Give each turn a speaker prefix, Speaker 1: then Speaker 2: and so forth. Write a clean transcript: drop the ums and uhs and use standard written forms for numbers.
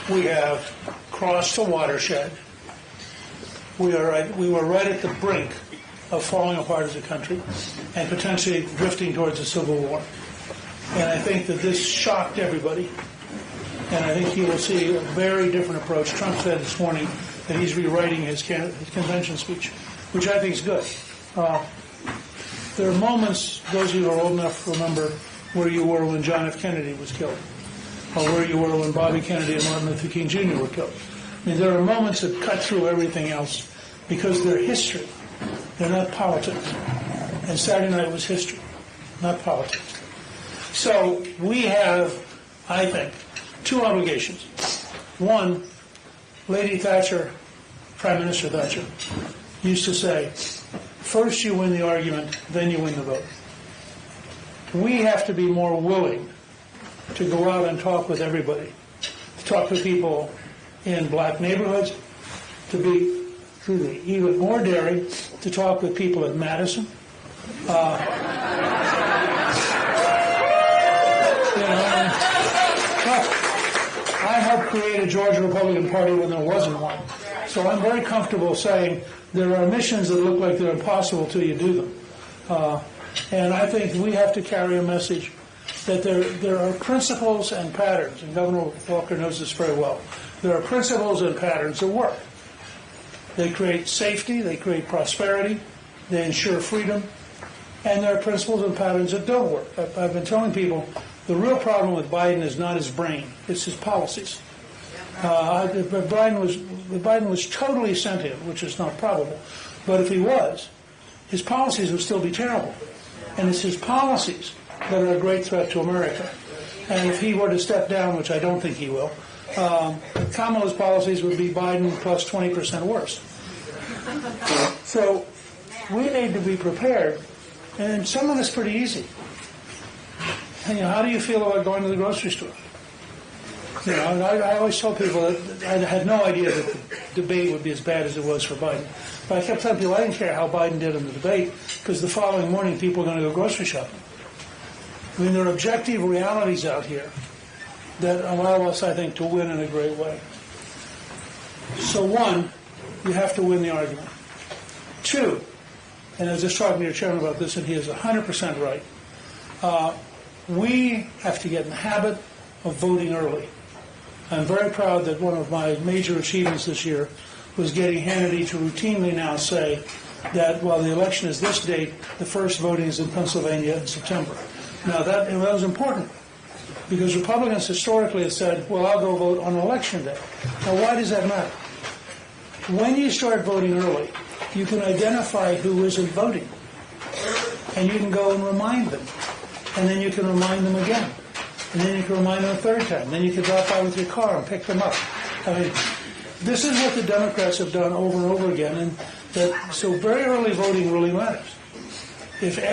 Speaker 1: We have crossed a watershed. We were right at the brink of falling apart as a country and potentially drifting towards a civil war. And I think that this shocked everybody. And I think you will see a very different approach. Trump said this morning that he's rewriting his convention speech, which I think is good. There are moments, those of you who are old enough to remember where you were when John F. Kennedy was killed, or where you were when Bobby Kennedy and Martin Luther King Jr. were killed. I mean, there are moments that cut through everything else because they're history. They're not politics. And Saturday night was history, not politics. So we have, I think, two obligations. One, Lady Thatcher, Prime Minister Thatcher, used to say, first you win the argument, then you win the vote. We have to be more willing to go out and talk with everybody, to talk to people in black neighborhoods, to be even more daring to talk with people at Madison. I helped create a Georgia Republican Party when there wasn't one. So I'm very comfortable saying there are missions that look like they're impossible till you do them. And I think we have to carry a message that there are principles and patterns, and Governor Walker knows this very well. There are principles and patterns that work. They create safety, they create prosperity, they ensure freedom, and there are principles and patterns that don't work. I've been telling people the real problem with Biden is not his brain, it's his policies. If Biden was totally sentient, which is not probable, but if he was, his policies would still be terrible. And it's his policies that are a great threat to America. And if he were to step down, which I don't think he will, Kamala's policies would be Biden plus 20% worse. So we need to be prepared, and some of it's pretty easy. And, how do you feel about going to the grocery store? I always tell people that I had no idea that the debate would be as bad as it was for Biden. But I kept telling people I didn't care how Biden did in the debate because the following morning people are going to go grocery shopping. I mean, there are objective realities out here that allow us, I think, to win in a great way. So one, you have to win the argument. Two, and I was just talking to your chairman about this, and he is 100% right, we have to get in the habit of voting early. I'm very proud that one of my major achievements this year was getting Hannity to routinely now say that while the election is this date, the first voting is in Pennsylvania in September. Now that was important because Republicans historically have said, well, I'll go vote on election day. Now why does that matter? When you start voting early, you can identify who isn't voting. And you can go and remind them. And then you can remind them again. And then you can remind them a third time. Then you can drop by with your car and pick them up. I mean, this is what the Democrats have done over and over again. And so very early voting really matters. If